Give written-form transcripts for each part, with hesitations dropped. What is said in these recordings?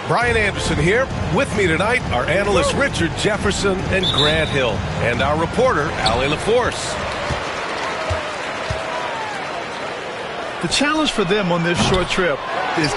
Brian Anderson here. With me tonight are analysts Richard Jefferson and Grant Hill, and our reporter, Allie LaForce. The challenge for them on this short trip is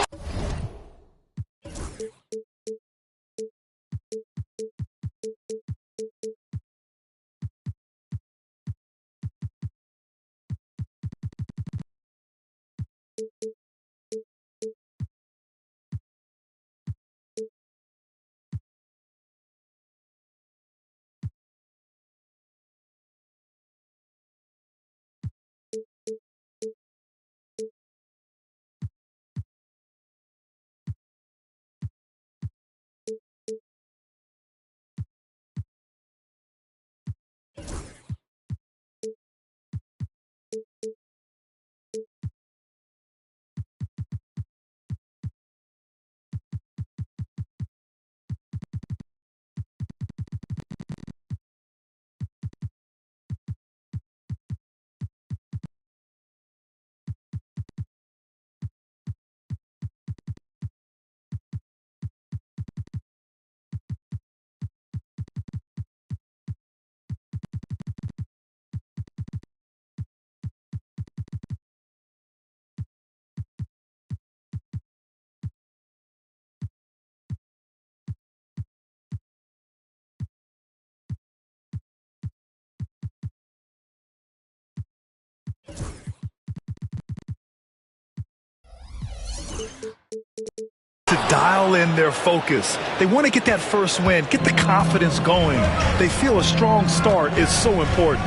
to dial in their focus. They want to get that first win, get the confidence going. They feel a strong start is so important.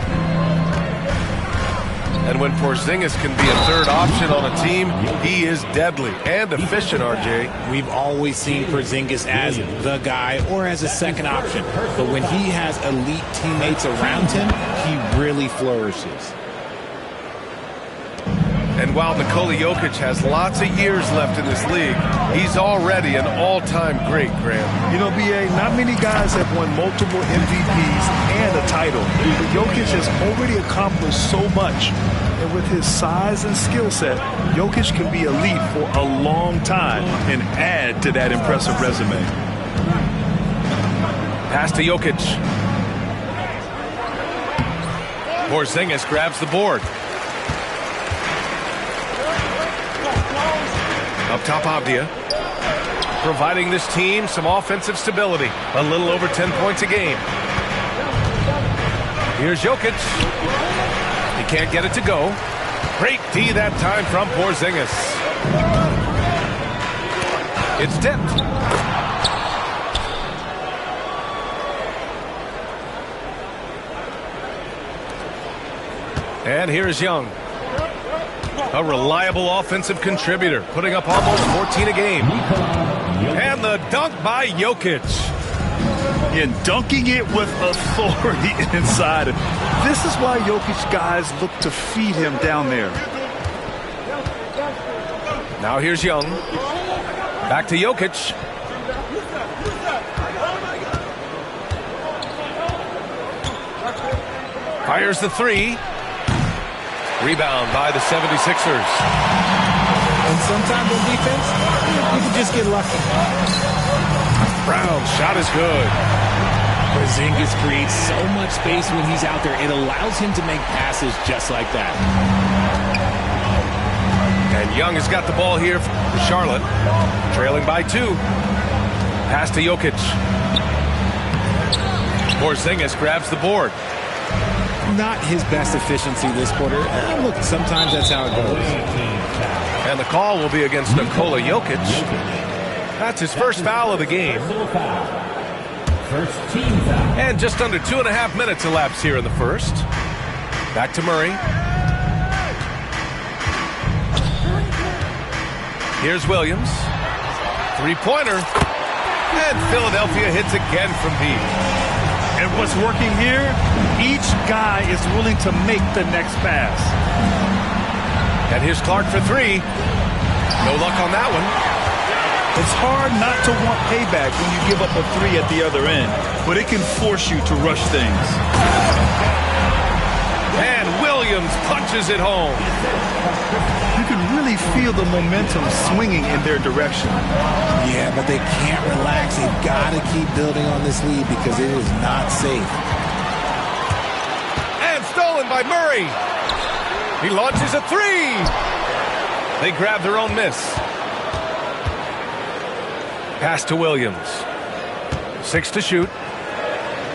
And when Porzingis can be a third option on a team, he is deadly and efficient, RJ. We've always seen Porzingis as the guy or as a second option. But when he has elite teammates around him, he really flourishes. And while Nikola Jokic has lots of years left in this league, he's already an all-time great, Graham. You know, B.A., not many guys have won multiple MVPs and a title. But Jokic has already accomplished so much. And with his size and skill set, Jokic can be elite for a long time and add to that impressive resume. Pass to Jokic. Porzingis grabs the board. Up top, Avdia, providing this team some offensive stability. A little over 10 points a game. Here's Jokic. He can't get it to go. Great D that time from Porzingis. It's tipped. And here's Young. A reliable offensive contributor, putting up almost 14 a game. And the dunk by Jokic. And dunking it with authority inside. This is why Jokic guys look to feed him down there. Now here's Young. Back to Jokic. Fires the three. Rebound by the 76ers. And sometimes on defense, you can just get lucky. Brown's shot is good. Porzingis creates so much space when he's out there. It allows him to make passes just like that. And Young has got the ball here for Charlotte. Trailing by 2. Pass to Jokic. Porzingis grabs the board. Not his best efficiency this quarter. Look, sometimes that's how it goes. And the call will be against Nikola Jokic. That's his first foul of the game. And just under 2.5 minutes elapsed here in the first. Back to Murray. Here's Williams. Three-pointer. And Philadelphia hits again from deep. And what's working here, each guy is willing to make the next pass. And here's Clark for 3. No luck on that one. It's hard not to want payback when you give up a 3 at the other end, but it can force you to rush things. And Williams punches it home. You can really feel the momentum swinging in their direction. Yeah, but they can't relax. They've got to keep building on this lead because it is not safe. And stolen by Murray. He launches a 3. They grab their own miss. Pass to Williams. 6 to shoot.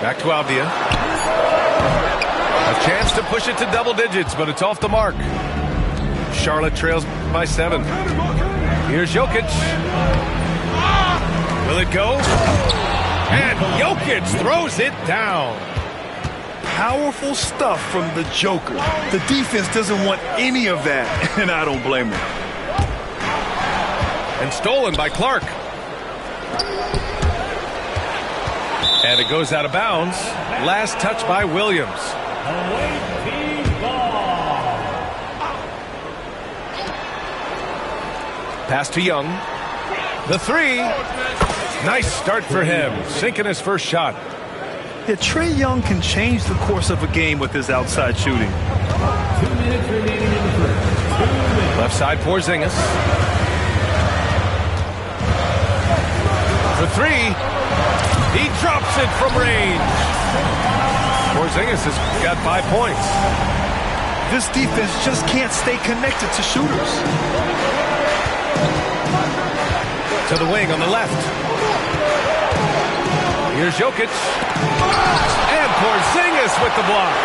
Back to Avdia. A chance to push it to double digits, but it's off the mark. Charlotte trails by 7. Here's Jokic. Will it go? And Jokic throws it down. Powerful stuff from the Joker. The defense doesn't want any of that, and I don't blame them. And stolen by Clark. And it goes out of bounds. Last touch by Williams. Pass to Young. The 3. Nice start for him. Sinking his first shot. Yeah, Trae Young can change the course of a game with his outside shooting. 2 minutes remaining in the first. Left side Porzingis. For 3. He drops it from range. Porzingis has got 5 points. This defense just can't stay connected to shooters. To the wing on the left. Here's Jokic. And Porzingis with the block.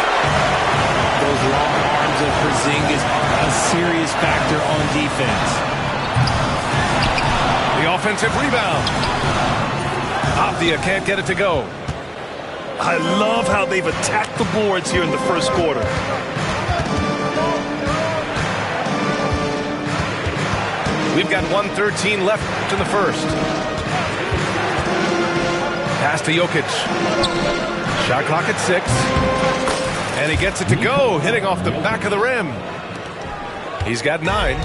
Those long arms of Porzingis are a serious factor on defense. The offensive rebound. Avdia can't get it to go. I love how they've attacked the boards here in the first quarter. We've got 1:13 left in the first. Pass to Jokic. Shot clock at 6. And he gets it to go, hitting off the back of the rim. He's got 9.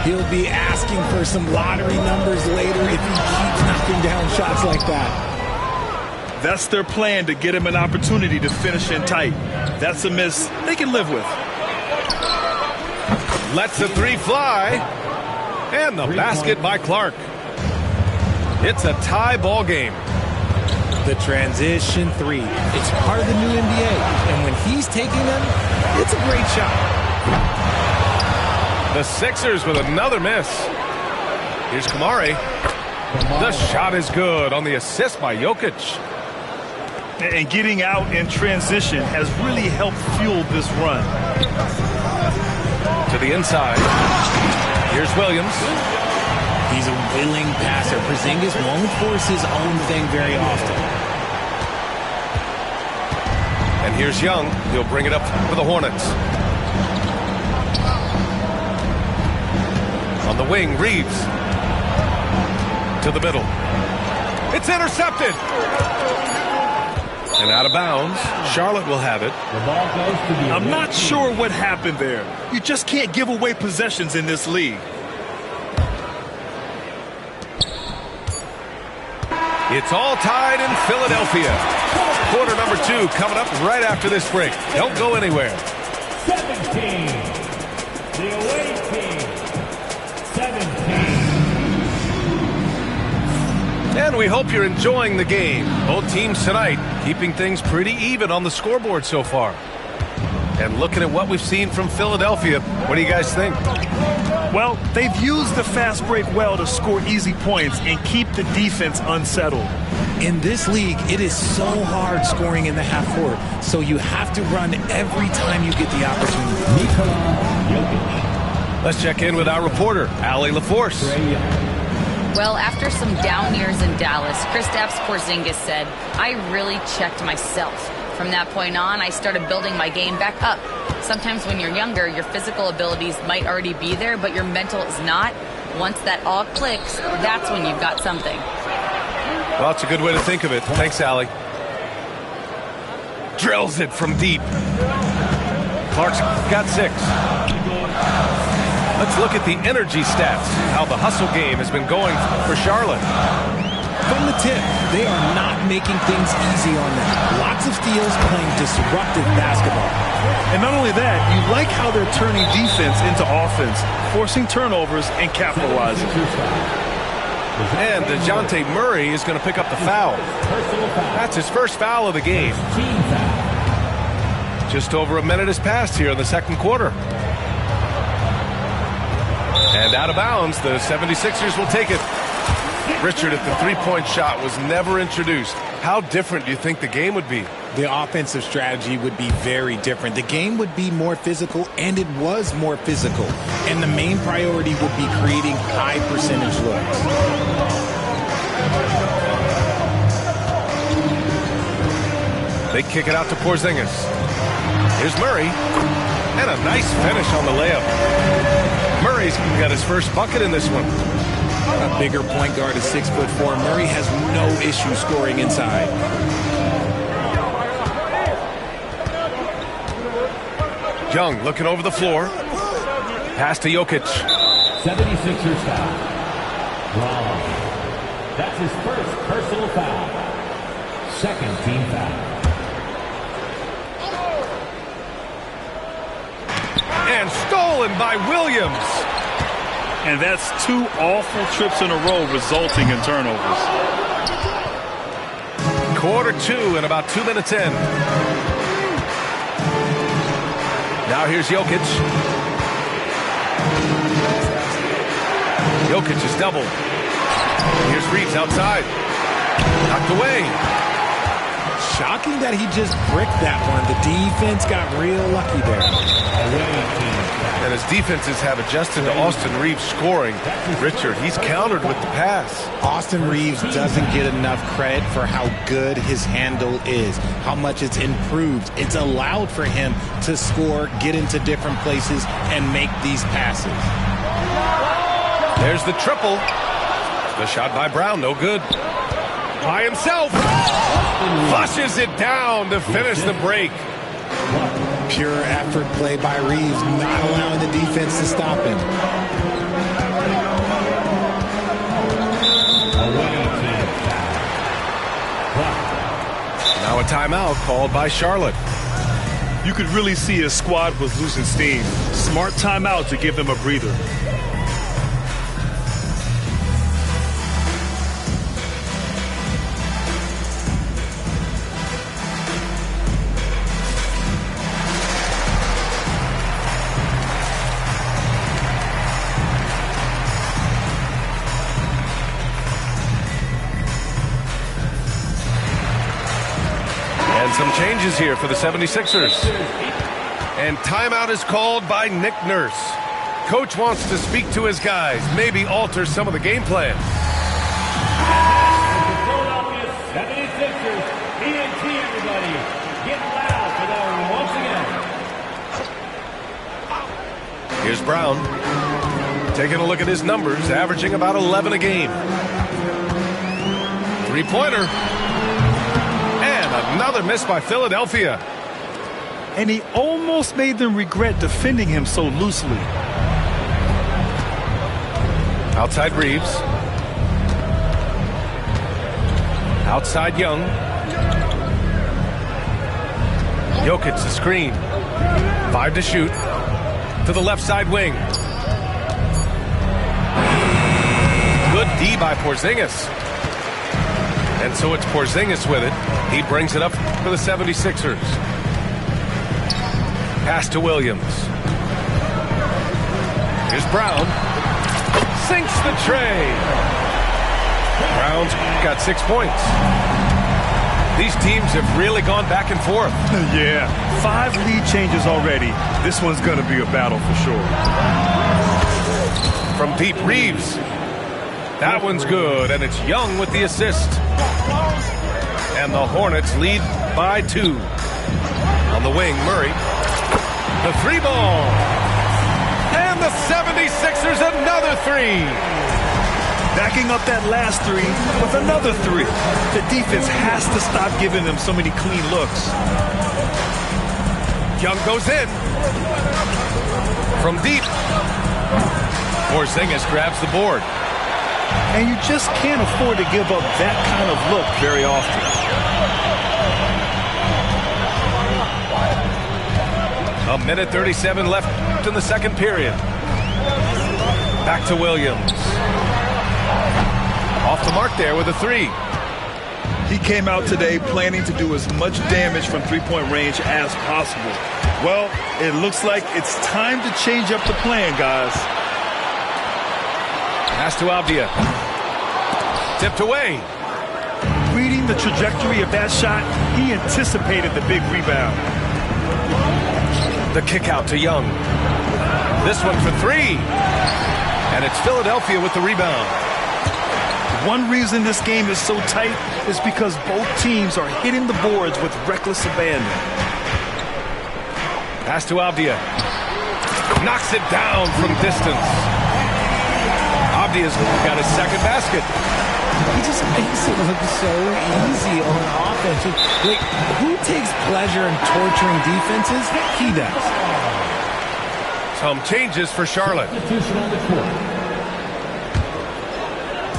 He'll be asking for some lottery numbers later if he keeps knocking down shots like that. That's their plan, to get him an opportunity to finish in tight. That's a miss they can live with. Lets the 3 fly. And the basket by Clark. It's a tie ball game. The transition 3. It's part of the new NBA. And when he's taking them, it's a great shot. The Sixers with another miss. Here's Kamari. The shot is good on the assist by Jokic. And getting out in transition has really helped fuel this run. To the inside. Here's Williams. He's a willing passer. Porzingis won't force his own thing very often. And here's Young. He'll bring it up for the Hornets. On the wing, Reeves. To the middle. It's intercepted. And out of bounds. Charlotte will have it. The ball goes to the I'm not sure what happened there. You just can't give away possessions in this league. It's all tied in Philadelphia. Quarter number 2 coming up right after this break. Don't go anywhere. 17. The away team. 17. And we hope you're enjoying the game. Both teams tonight keeping things pretty even on the scoreboard so far. And looking at what we've seen from Philadelphia, what do you guys think? Well, they've used the fast break well to score easy points and keep the defense unsettled. In this league, it is so hard scoring in the half court, so you have to run every time you get the opportunity. Let's check in with our reporter, Allie LaForce. Well, after some down years in Dallas, Kristaps Porzingis said, "I really checked myself. From that point on, I started building my game back up. Sometimes when you're younger, your physical abilities might already be there, but your mental is not. Once that all clicks, that's when you've got something." Well, that's a good way to think of it. Thanks, Allie. Drills it from deep. Clark's got 6. Let's look at the energy stats, how the hustle game has been going for Charlotte. From the tip, they are not making things easy on them. Lots of steals, playing disruptive basketball. And not only that, you like how they're turning defense into offense, forcing turnovers and capitalizing. And DeJounte Murray is going to pick up the foul. That's his first foul of the game. Just over a minute has passed here in the second quarter. And out of bounds, the 76ers will take it. Richard, if the three-point shot was never introduced, how different do you think the game would be? The offensive strategy would be very different. The game would be more physical, and it was more physical. And the main priority would be creating high percentage looks. They kick it out to Porzingis. Here's Murray. And a nice finish on the layup. Murray's got his first bucket in this one. A bigger point guard is 6'4". Murray has no issue scoring inside. Young looking over the floor. Pass to Jokic. 76ers foul. Wrong. That's his first personal foul. Second team foul. And stolen by Williams. And that's 2 awful trips in a row resulting in turnovers. Quarter 2 and about 2 minutes in. Now here's Jokic. Jokic is doubled. Here's Reeves outside. Knocked away. Shocking that he just bricked that one. The defense got real lucky there. And as defenses have adjusted to Austin Reeves scoring, Richard, he's countered with the pass. Austin Reeves doesn't get enough credit for how good his handle is, how much it's improved. It's allowed for him to score, get into different places, and make these passes. There's the triple. The shot by Brown, no good. By himself. Flushes it down to finish the break. Pure effort play by Reeves, not allowing the defense to stop him. Now a timeout called by Charlotte. You could really see his squad was losing steam. Smart timeout to give them a breather. Some changes here for the 76ers. And timeout is called by Nick Nurse. Coach wants to speak to his guys, maybe alter some of the game plan. Philadelphia 76ers, ENT everybody, get loud for them once again. Here's Brown. Taking a look at his numbers, averaging about 11 a game. Three-pointer. Another miss by Philadelphia. And he almost made them regret defending him so loosely. Outside Reeves. Outside Young. Jokic the screen. 5 to shoot. To the left side wing. Good D by Porzingis. And so it's Porzingis with it. He brings it up for the 76ers. Pass to Williams. Here's Brown. Sinks the tray. Brown's got 6 points. These teams have really gone back and forth. Yeah, 5 lead changes already. This one's going to be a battle for sure. From deep, Reeves. That one's good, and it's Young with the assist. And the Hornets lead by 2. On the wing, Murray. The 3 ball. And the 76ers another 3. Backing up that last 3 with another 3. The defense has to stop giving them so many clean looks. Young goes in. From deep. Porzingis grabs the board. And you just can't afford to give up that kind of look very often. A minute 37 left in the second period. Back to Williams. Off the mark there with a 3. He came out today planning to do as much damage from three-point range as possible. Well, it looks like it's time to change up the plan, guys. Pass to Avdia. Tipped away. Reading the trajectory of that shot, he anticipated the big rebound. The kick out to Young. This one for 3. And it's Philadelphia with the rebound. One reason this game is so tight is because both teams are hitting the boards with reckless abandon. Pass to Avdia. Knocks it down from distance. Avdia's got his second basket. He just makes it look so easy on offense. Like, who takes pleasure in torturing defenses? He does. Some changes for Charlotte.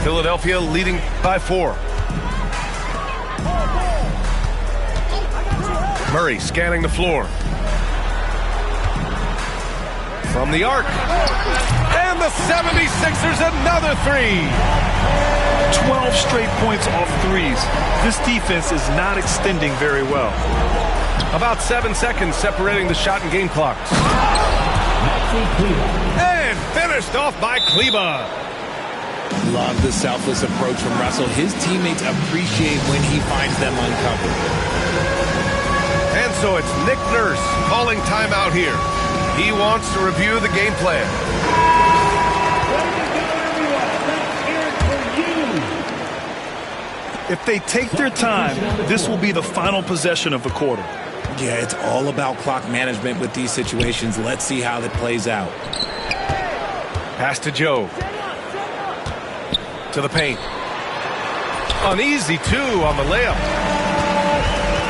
Philadelphia leading by 4. Murray scanning the floor. From the arc. And the 76ers another 3. 12 straight points off threes. This defense is not extending very well. About 7 seconds separating the shot and game clocks. And finished off by Kleba. Love the selfless approach from Russell. His teammates appreciate when he finds them uncovered. And so it's Nick Nurse calling timeout here. He wants to review the game plan. If they take their time, this will be the final possession of the quarter. Yeah, it's all about clock management with these situations. Let's see how that plays out. Pass to Joe. To the paint. An easy 2 on the layup.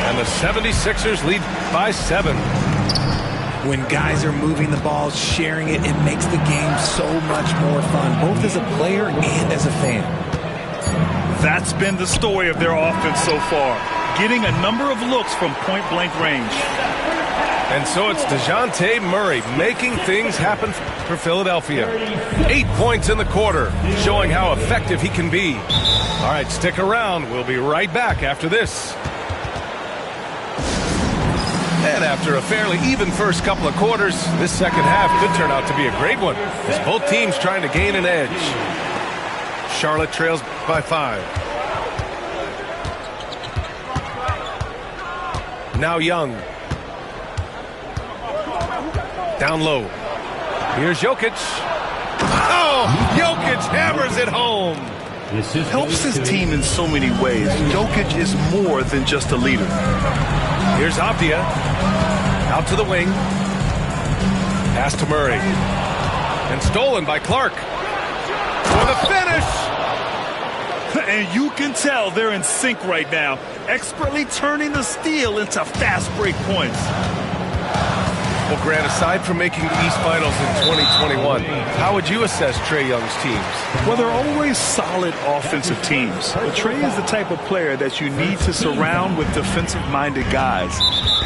And the 76ers lead by 7. When guys are moving the ball, sharing it, it makes the game so much more fun, both as a player and as a fan. That's been the story of their offense so far, getting a number of looks from point-blank range. And so it's DeJounte Murray making things happen for Philadelphia. 8 points in the quarter, showing how effective he can be. All right, stick around. We'll be right back after this. And after a fairly even first couple of quarters, this second half could turn out to be a great one, as both teams trying to gain an edge. Charlotte trails by 5. Now Young. Down low. Here's Jokic. Oh, Jokic hammers it home. Helps his team in so many ways. Jokic is more than just a leader. Here's Avdia. Out to the wing. Pass to Murray. And stolen by Clark. For the finish. And you can tell they're in sync right now, expertly turning the steal into fast break points. Well, Grant, aside from making the East Finals in 2021, how would you assess Trae Young's teams? Well, they're always solid offensive teams. But Trae is the type of player that you need to surround with defensive-minded guys.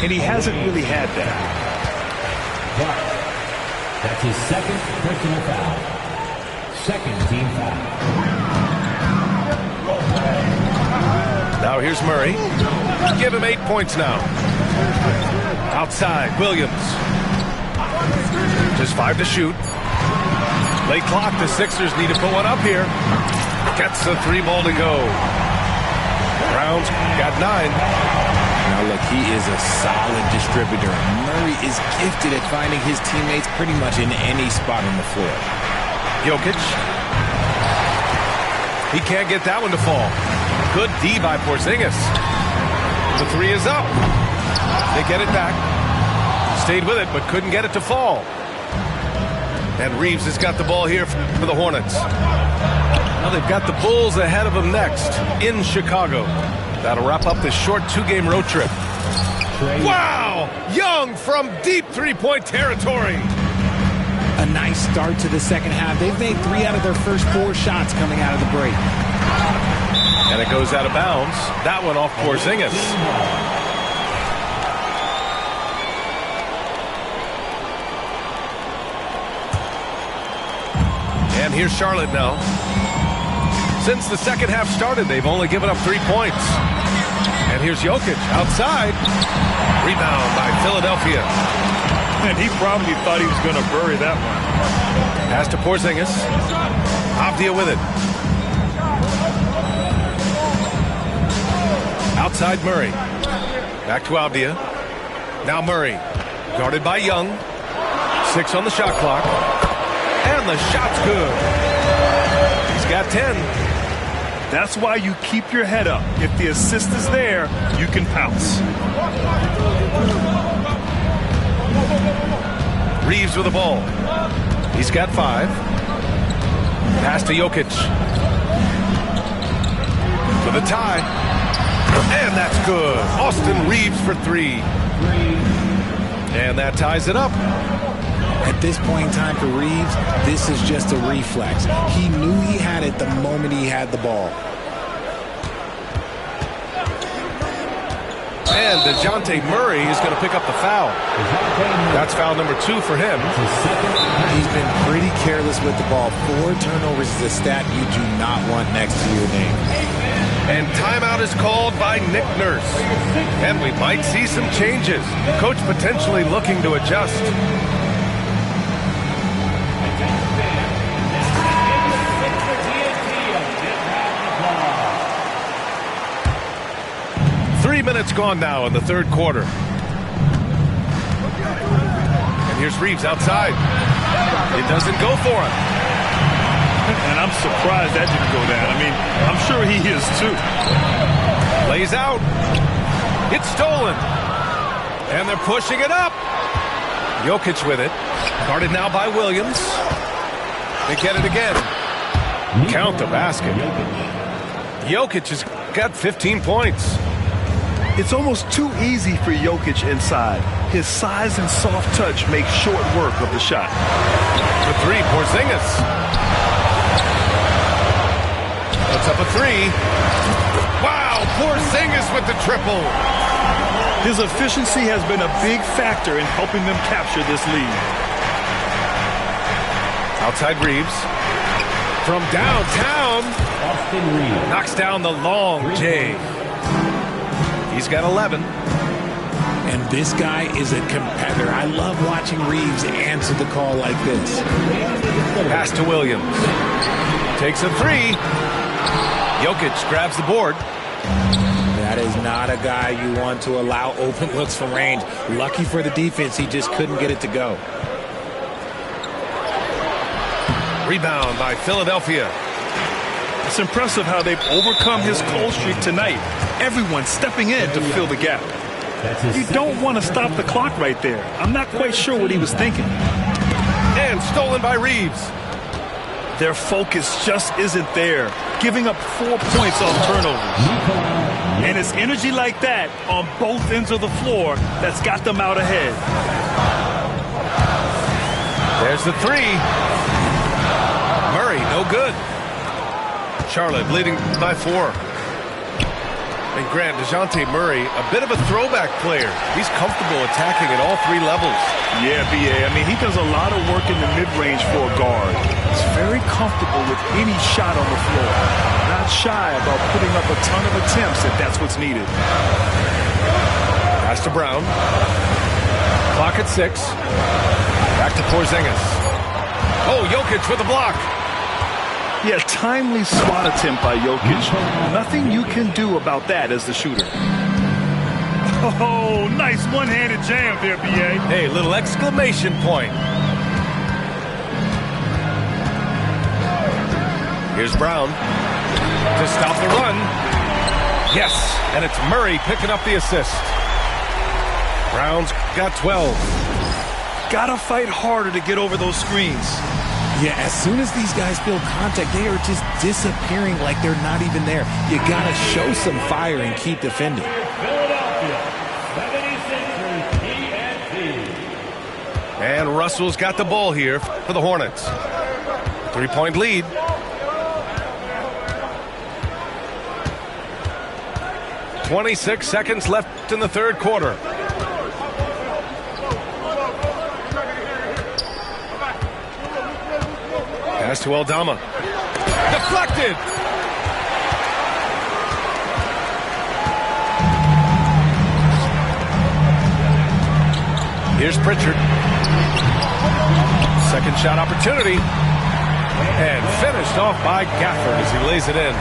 and he hasn't really had that. That's his second personal foul. Second team foul. Now here's Murray. Give him 8 points now. Outside, Williams. Just 5 to shoot. Late clock, the Sixers need to put one up here. Gets the 3 ball to go. Brown's got 9. Now look, he is a solid distributor. Murray is gifted at finding his teammates pretty much in any spot on the floor. Jokic. He can't get that one to fall. Good D by Porzingis. The 3 is up. They get it back. Stayed with it, but couldn't get it to fall. And Reeves has got the ball here for the Hornets. Now they've got the Bulls ahead of them next in Chicago. That'll wrap up this short 2-game road trip. Wow! Young from deep 3-point territory. A nice start to the second half. They've made 3 out of their first 4 shots coming out of the break. And it goes out of bounds. That one off Porzingis. And here's Charlotte now. Since the second half started, they've only given up 3 points. And here's Jokic outside. Rebound by Philadelphia. And he probably thought he was going to bury that one. Pass to Porzingis. Avdia with it. Outside Murray. Back to Avdia. Now Murray. Guarded by Young. 6 on the shot clock. And the shot's good. He's got 10. That's why you keep your head up. If the assist is there, you can pounce. Reeves with the ball. He's got 5. Pass to Jokic. For the tie. And that's good. Austin Reeves for 3. And that ties it up. At this point in time for Reeves, this is just a reflex. He knew he had it the moment he had the ball. And DeJounte Murray is going to pick up the foul. That's foul number 2 for him. He's been pretty careless with the ball. 4 turnovers is a stat you do not want next to your name. And timeout is called by Nick Nurse. And we might see some changes. Coach potentially looking to adjust. Minutes gone now in the third quarter. And here's Reeves outside. It doesn't go for him. And I'm surprised that didn't go down. I mean, I'm sure he is too. Lays out. It's stolen. And they're pushing it up. Jokic with it. Guarded now by Williams. They get it again. Count the basket. Jokic has got 15 points. It's almost too easy for Jokic inside. His size and soft touch make short work of the shot. For 3, Porzingis. Puts up a 3. Wow, Porzingis with the triple. His efficiency has been a big factor in helping them capture this lead. Outside Reeves. From downtown. Austin Reeves knocks down the long J. He's got 11. And this guy is a competitor. I love watching Reeves answer the call like this. Pass to Williams. Takes a 3. Jokic grabs the board. That is not a guy you want to allow open looks from range. Lucky for the defense, he just couldn't get it to go. Rebound by Philadelphia. It's impressive how they've overcome his cold streak tonight. Everyone stepping in to fill the gap. You don't want to stop the clock right there. I'm not quite sure what he was thinking. And stolen by Reeves. Their focus just isn't there, giving up 4 points on turnovers. And it's energy like that on both ends of the floor that's got them out ahead. There's the 3. Murray, no good. Charlotte leading by 4. And Grant, DeJounte Murray, a bit of a throwback player. He's comfortable attacking at all three levels. Yeah, B.A. I mean, he does a lot of work in the mid-range for a guard. He's very comfortable with any shot on the floor. Not shy about putting up a ton of attempts if that's what's needed. Pass to Brown. Clock at 6. Back to Porzingis. Oh, Jokic with the block. Yeah, timely swat attempt by Jokic. Nothing you can do about that as the shooter. Oh, nice one-handed jam there, B.A. Hey, little exclamation point. Here's Brown to stop the run. Yes, and it's Murray picking up the assist. Brown's got 12. Gotta fight harder to get over those screens. Yeah, as soon as these guys feel contact, they are just disappearing like they're not even there. You got to show some fire and keep defending. Philadelphia, 76ers, TNT. And Russell's got the ball here for the Hornets. 3-point lead. .26 seconds left in the third quarter. Pass to Aldama. Deflected. Here's Pritchard. Second shot opportunity. And finished off by Gafford as he lays it in.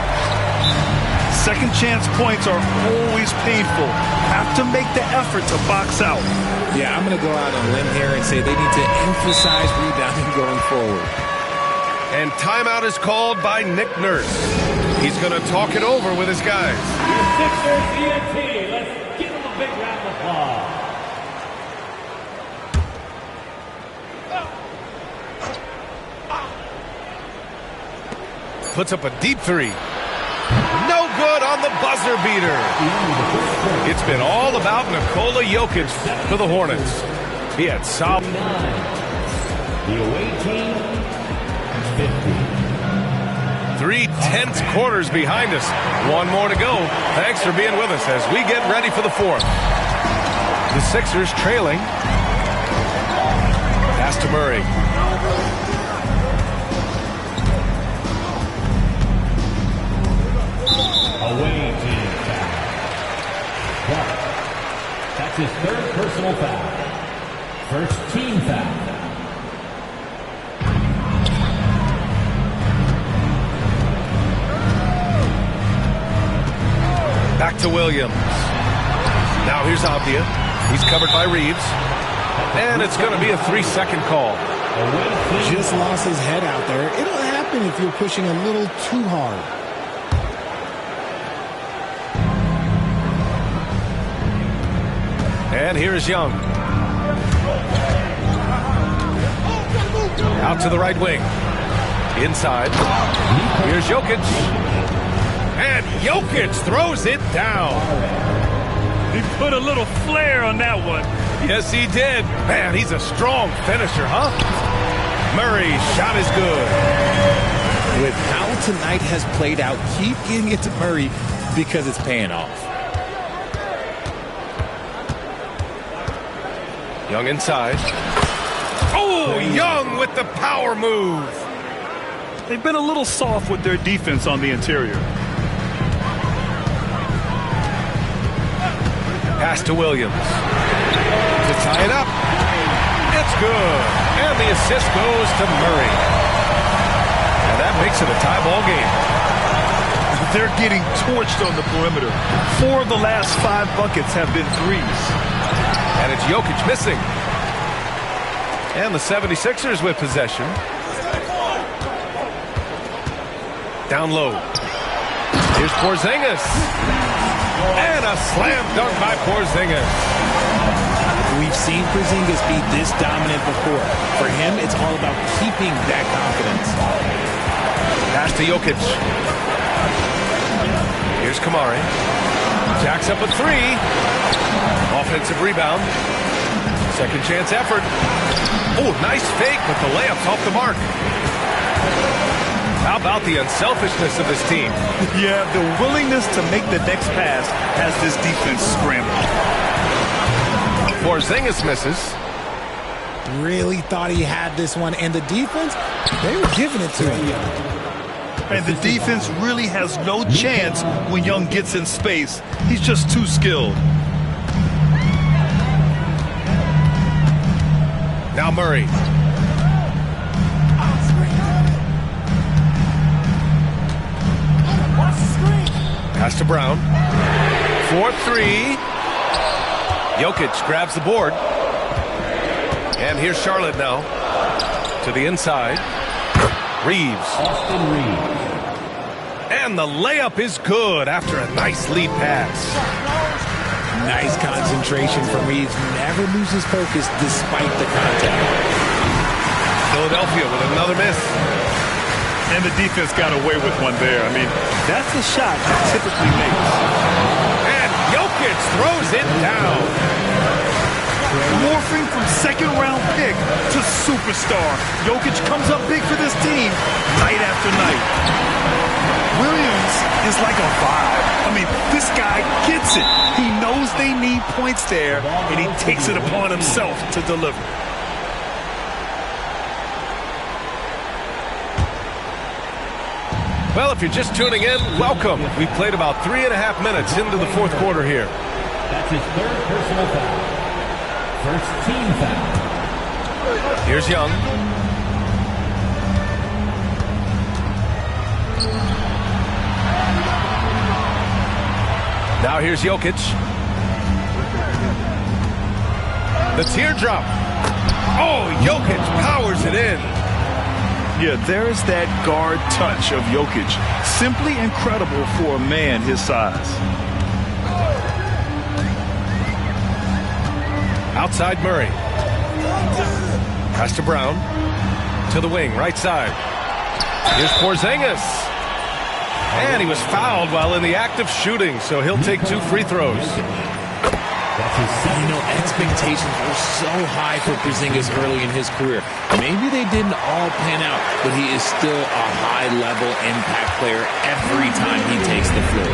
Second chance points are always painful. Have to make the effort to box out. Yeah, I'm going to go out on a limb here and say they need to emphasize rebounding going forward. And timeout is called by Nick Nurse. He's going to talk it over with his guys. Sixers TNT. Let's give them a big round of applause. Puts up a deep three. No good on the buzzer beater. It's been all about Nikola Jokic for the Hornets. He had solid. The away team. 3 tense quarters behind us. One more to go. Thanks for being with us as we get ready for the fourth. The Sixers trailing. Pass to Murray. Away team foul. That's his third personal foul. First team foul. Back to Williams. Now here's Abdia. He's covered by Reeves. And it's going to be a 3-second call. Just lost his head out there. It'll happen if you're pushing a little too hard. And here's Young. Out to the right wing. Inside. Here's Jokic. And Jokic throws it down. He put a little flair on that one. Yes, he did. Man, he's a strong finisher, huh? Murray's shot is good. With how tonight has played out, keep getting it to Murray because it's paying off. Young inside. Oh, Young with the power move. They've been a little soft with their defense on the interior. Pass to Williams. To tie it up. It's good. And the assist goes to Murray. And that makes it a tie ball game. They're getting torched on the perimeter. 4 of the last 5 buckets have been threes. And it's Jokic missing. And the 76ers with possession. Down low. Here's Porzingis. And a slam dunk by Porzingis. We've seen Porzingis be this dominant before. For him, it's all about keeping that confidence. Pass to Jokic. Here's Kamari. Jacks up a 3. Offensive rebound. Second chance effort. Oh, nice fake, but the layup's off the mark. Foul about the unselfishness of this team? Yeah, the willingness to make the next pass has this defense scrambling. Porzingis misses. Really thought he had this one, and the defense, they were giving it to him. And the defense really has no chance when Young gets in space. He's just too skilled. Now Murray. Pass to Brown. 4-3. Jokic grabs the board. And here's Charlotte now. To the inside. Reeves. And the layup is good after a nice lead pass. Nice concentration from Reeves. Never loses focus despite the contact. Philadelphia with another miss. And the defense got away with one there. I mean, that's a shot he typically makes. And Jokic throws it down. Morphing from second-round pick to superstar. Jokic comes up big for this team night after night. Williams is like a vibe. I mean, this guy gets it. He knows they need points there, and he takes it upon himself to deliver. Well, if you're just tuning in, welcome. We played about 3.5 minutes into the fourth quarter here. That's his third personal foul. First team foul. Here's Young. Now here's Jokic. The teardrop. Oh, Jokic powers it in. Yeah, there's that guard touch of Jokic. Simply incredible for a man his size. Outside Murray. Pass to Brown. To the wing, right side. Here's Porzingis. And he was fouled while in the act of shooting, so he'll take 2 free throws. You know, expectations were so high for Porzingis early in his career. Maybe they didn't all pan out, but he is still a high-level impact player every time he takes the floor.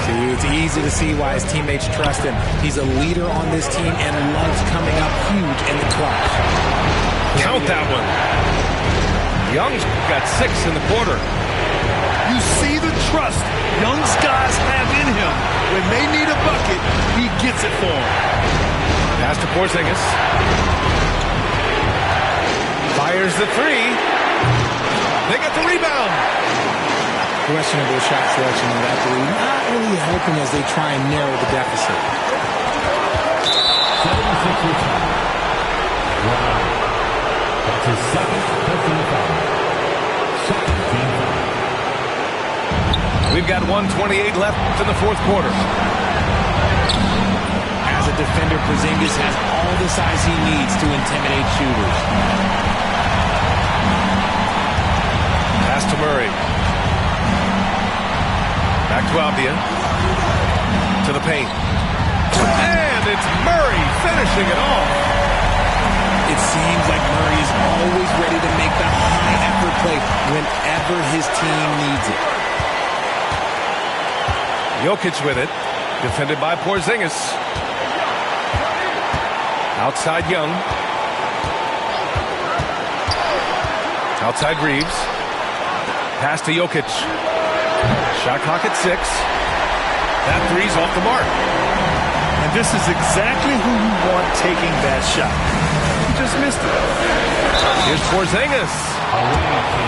See, it's easy to see why his teammates trust him. He's a leader on this team and loves coming up huge in the clutch. Count that one. Young's got 6 in the quarter. You see the trust Young's guys have in him. When they need a bucket, he gets it for them. Pass to Porzingis. Fires the 3. They get the rebound. Questionable shot selection in that three. Not really helping as they try and narrow the deficit. 76ers foul. Wow. That's his second personal foul. Second team foul. We've got 1:28 left in the fourth quarter. As a defender, Porzingis has all the size he needs to intimidate shooters. Pass to Murray. Back to Abdia. To the paint. And it's Murray finishing it off. It seems like Murray is always ready to make the high-effort play whenever his team needs it. Jokic with it. Defended by Porzingis. Outside Young. Outside Reeves. Pass to Jokic. Shot clock at 6. That 3's off the mark. And this is exactly who you want taking that shot. He just missed it. Here's Porzingis.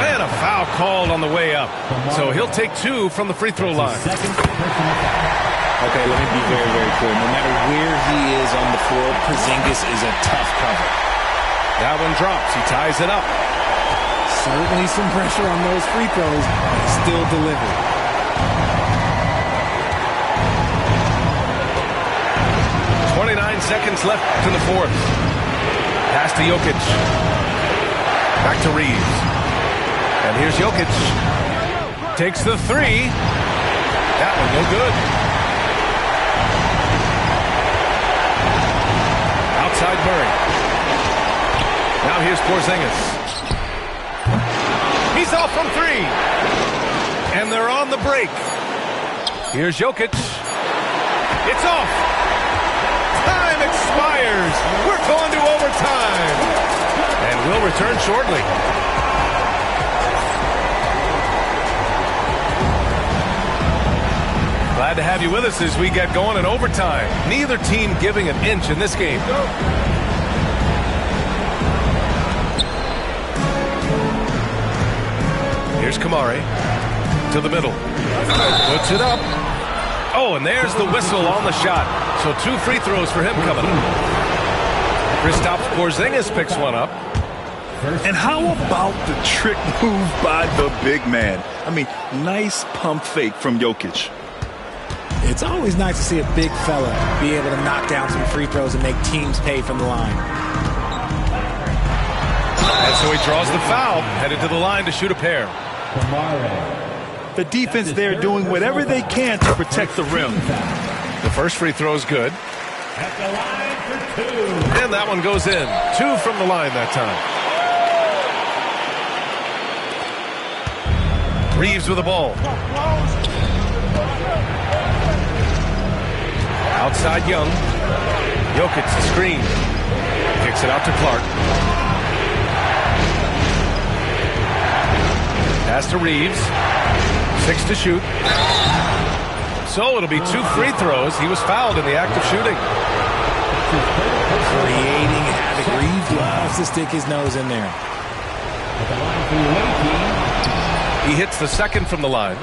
And a foul called on the way up. So he'll take 2 from the free throw line. Second personal foul. Okay, let me be very, very clear. No matter where he is on the floor, Porzingis is a tough cover. That one drops. He ties it up. Certainly some pressure on those free throws, but still delivered. Seconds left in the fourth. Pass to Jokic. Back to Reeves. And here's Jokic. Takes the 3. That one no good. Outside Murray. Now here's Porzingis. He's off from three. And they're on the break. Here's Jokic. It's off. Time expires. We're going to overtime. And we'll return shortly. Glad to have you with us as we get going in overtime. Neither team giving an inch in this game. Here's Kamari to the middle. Puts it up. Oh, and there's the whistle on the shot. So 2 free throws for him coming up. Kristaps Porzingis picks one up. And how about the trick move by the big man? I mean, nice pump fake from Jokic. It's always nice to see a big fella be able to knock down some free throws and make teams pay from the line. And so he draws the foul, headed to the line to shoot a pair. The defense there doing whatever they can to protect the rim. The first free throw is good. At the line for 2. And that one goes in. 2 from the line that time. Reeves with the ball. Outside Young. Jokic the screen. Kicks it out to Clark. Pass to Reeves. 6 to shoot. So it'll be 2 free throws. He was fouled in the act of shooting. Creating havoc. Reeves loves to stick his nose in there. He hits the second from the line.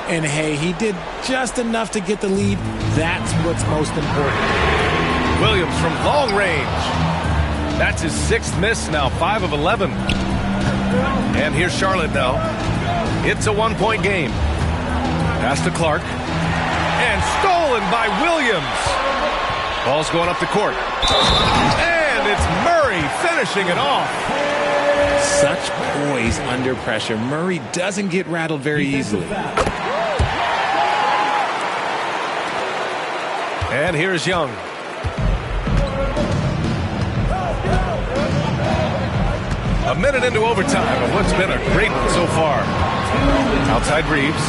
And hey, he did just enough to get the lead. That's what's most important. Williams from long range. That's his 6th miss now, 5 of 11. And here's Charlotte now. It's a 1-point game. Pass to Clark. And stolen by Williams. Ball's going up the court. And it's Murray finishing it off. Such poise under pressure. Murray doesn't get rattled very easily. And here's Young. A minute into overtime of what's been a great one so far. Outside Reeves.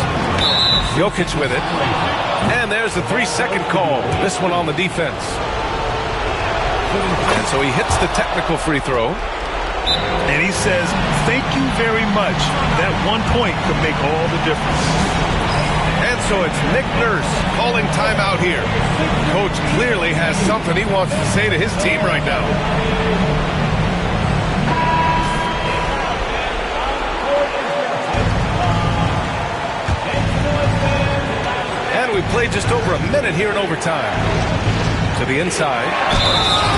Jokic with it. And there's the 3-second call. This one on the defense. And so he hits the technical free throw. And he says, thank you very much. That 1 point could make all the difference. And so it's Nick Nurse calling timeout here. Coach clearly has something he wants to say to his team right now. And we played just over a minute here in overtime. To the inside.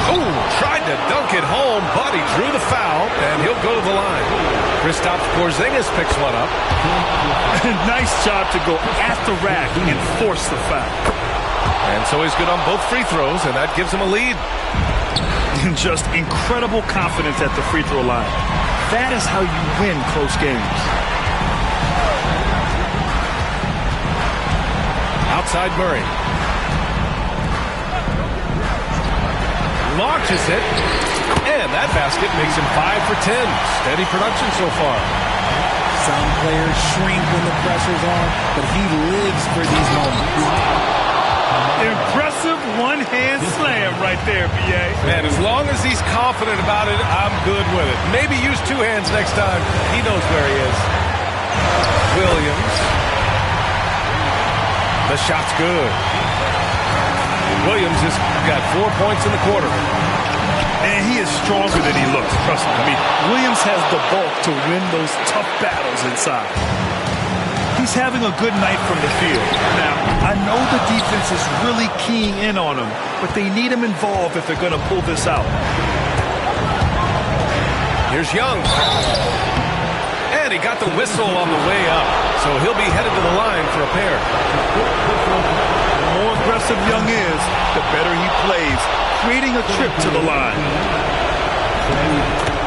Oh, tried to dunk it home, but he drew the foul, and he'll go to the line. Kristaps Porzingis picks one up. Nice job to go at the rack and force the foul. And so he's good on both free throws, and that gives him a lead. Just incredible confidence at the free throw line. That is how you win close games. Outside Murray. Launches it. And that basket makes him 5 for 10. Steady production so far. Some players shrink when the pressure's on, but he lives for these moments. Impressive one-hand slam right there, B.A. Man, as long as he's confident about it, I'm good with it. Maybe use 2 hands next time. He knows where he is. Williams. The shot's good. Williams has got 4 points in the quarter. And he is stronger than he looks, trust me. I mean, Williams has the bulk to win those tough battles inside. He's having a good night from the field. Now, I know the defense is really keying in on him, but they need him involved if they're going to pull this out. Here's Young. And he got the whistle on the way up, so he'll be headed to the line for a pair. The more aggressive Young is, the better he plays, creating a trip to the line.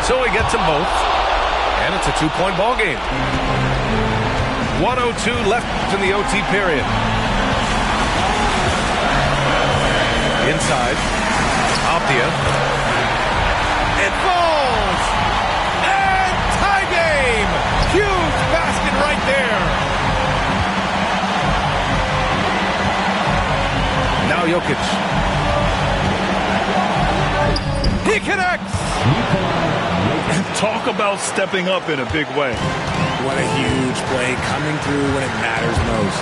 So he gets them both, and it's a 2-point ball game. 1:02 left in the OT period. Inside, Optia. It falls! And tie game! Jokic. He connects! Talk about stepping up in a big way. What a huge play, coming through when it matters most.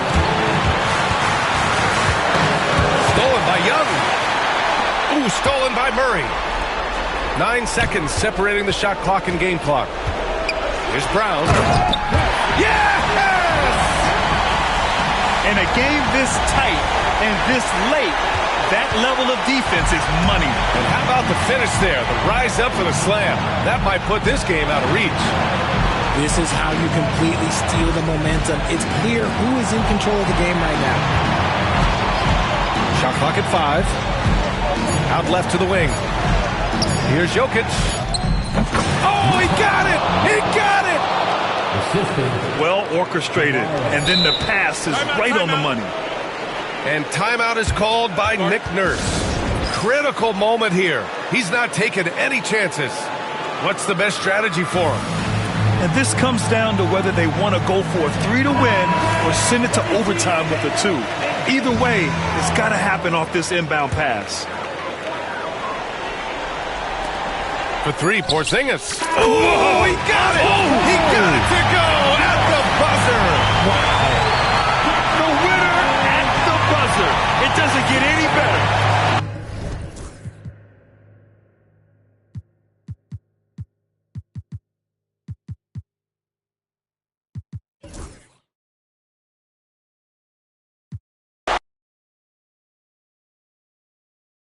Stolen by Young. Ooh, stolen by Murray. 9 seconds separating the shot clock and game clock. Here's Brown. Yes! In a game this tight and this late, that level of defense is money. And how about the finish there? The rise up for the slam. That might put this game out of reach. This is how you completely steal the momentum. It's clear who is in control of the game right now. Shot clock at 5. Out left to the wing. Here's Jokic. Oh, he got it! He got it! Well orchestrated, and then the pass is right on the money. And timeout is called by Nick Nurse. Critical moment here. He's not taking any chances. What's the best strategy for him? And this comes down to whether they want to go for a 3 to win or send it to overtime with a 2. Either way, it's got to happen off this inbound pass. For 3, Porzingis. Oh, he got it! He got it to go at the buzzer!